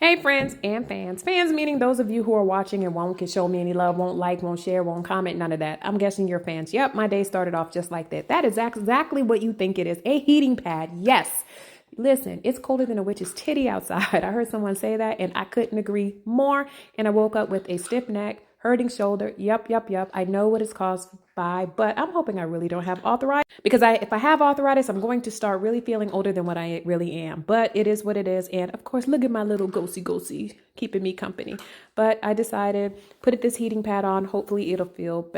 Hey friends and fans. Fans meaning those of you who are watching and won't show me any love, won't like, won't share, won't comment, none of that. I'm guessing you're fans. Yep, my day started off just like that. That is exactly what you think it is. A heating pad. Yes. Listen, it's colder than a witch's titty outside. I heard someone say that and I couldn't agree more. And I woke up with a stiff neck, hurting shoulder. Yep. I know what it's caused by, but I'm hoping I really don't have arthritis because if I have arthritis, I'm going to start really feeling older than what I really am. But it is what it is. And of course, look at my little ghosty keeping me company. But I decided put this heating pad on. Hopefully it'll feel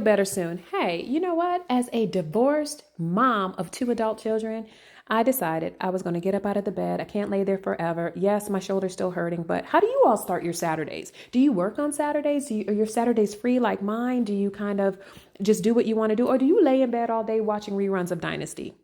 better soon. Hey, you know what? As a divorced mom of 2 adult children, I decided I was going to get up out of the bed. I can't lay there forever. Yes, my shoulder's still hurting, but how do you all start your Saturdays? Do you work on Saturdays? Are your Saturdays free like mine? Do you kind of just do what you want to do? Or do you lay in bed all day watching reruns of Dynasty?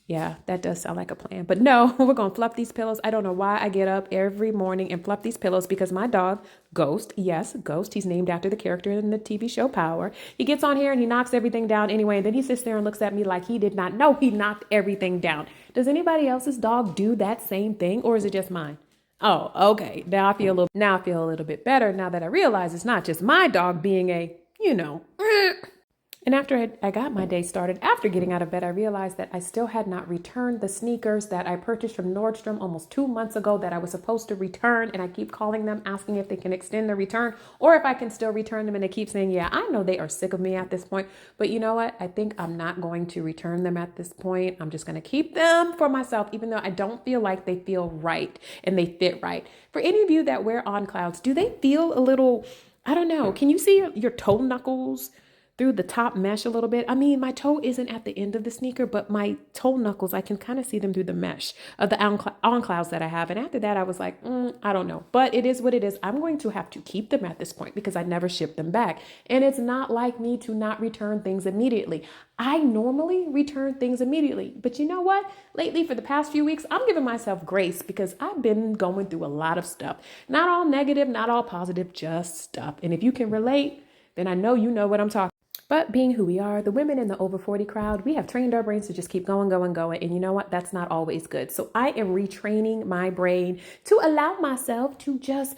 Yeah, that does sound like a plan. But no, we're going to fluff these pillows. I don't know why I get up every morning and fluff these pillows because my dog, Ghost, yes, Ghost, he's named after the character in the TV show Power. He gets on here and he knocks everything down anyway. And then he sits there and looks at me like he did not know he knocked everything down. Does anybody else's dog do that same thing or is it just mine? Oh, okay. Now I feel a little bit better now that I realize it's not just my dog being And after I got my day started, after getting out of bed, I realized that I still had not returned the sneakers that I purchased from Nordstrom almost 2 months ago that I was supposed to return. And I keep calling them, asking if they can extend the return or if I can still return them. And they keep saying, yeah, I know they are sick of me at this point. But you know what? I think I'm not going to return them at this point. I'm just going to keep them for myself, even though I don't feel like they feel right and they fit right. For any of you that wear On Clouds, do they feel a little, I don't know, can you see your toe knuckles through the top mesh a little bit? I mean, my toe isn't at the end of the sneaker, but my toe knuckles, I can kind of see them through the mesh of the On Clouds that I have. And after that, I was like, I don't know. But it is what it is. I'm going to have to keep them at this point because I never ship them back. And it's not like me to not return things immediately. I normally return things immediately. But you know what? Lately, for the past few weeks, I'm giving myself grace because I've been going through a lot of stuff. Not all negative, not all positive, just stuff. And if you can relate, then I know you know what I'm talking about. But being who we are, the women in the over 40 crowd, we have trained our brains to just keep going. And you know what? That's not always good. So I am retraining my brain to allow myself to just,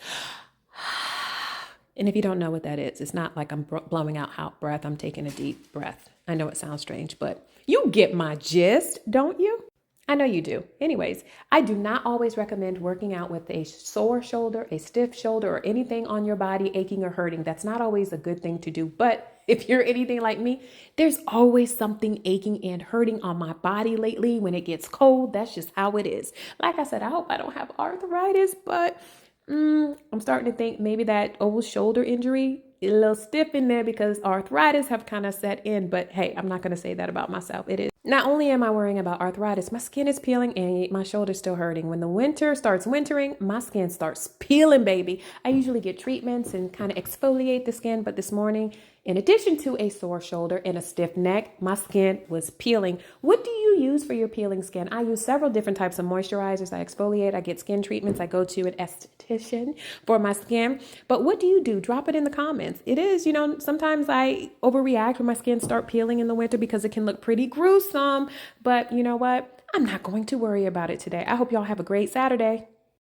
and if you don't know what that is, it's not like I'm blowing out hot breath. I'm taking a deep breath. I know it sounds strange, but you get my gist, don't you? I know you do. Anyways, I do not always recommend working out with a sore shoulder, a stiff shoulder, or anything on your body aching or hurting. That's not always a good thing to do. But if you're anything like me, there's always something aching and hurting on my body lately when it gets cold. That's just how it is. Like I said, I hope I don't have arthritis, but I'm starting to think maybe that old shoulder injury is a little stiff in there because arthritis have kind of set in. But hey, I'm not going to say that about myself. It is. Not only am I worrying about arthritis, my skin is peeling and my shoulder's still hurting. When the winter starts wintering, my skin starts peeling, baby. I usually get treatments and kind of exfoliate the skin, but this morning, in addition to a sore shoulder and a stiff neck, my skin was peeling. What do you use for your peeling skin? I use several different types of moisturizers. I exfoliate, I get skin treatments, I go to an esthetician for my skin. But what do you do? Drop it in the comments. It is, sometimes I overreact when my skin start peeling in the winter because it can look pretty gruesome. But you know what? I'm not going to worry about it today. I hope y'all have a great Saturday.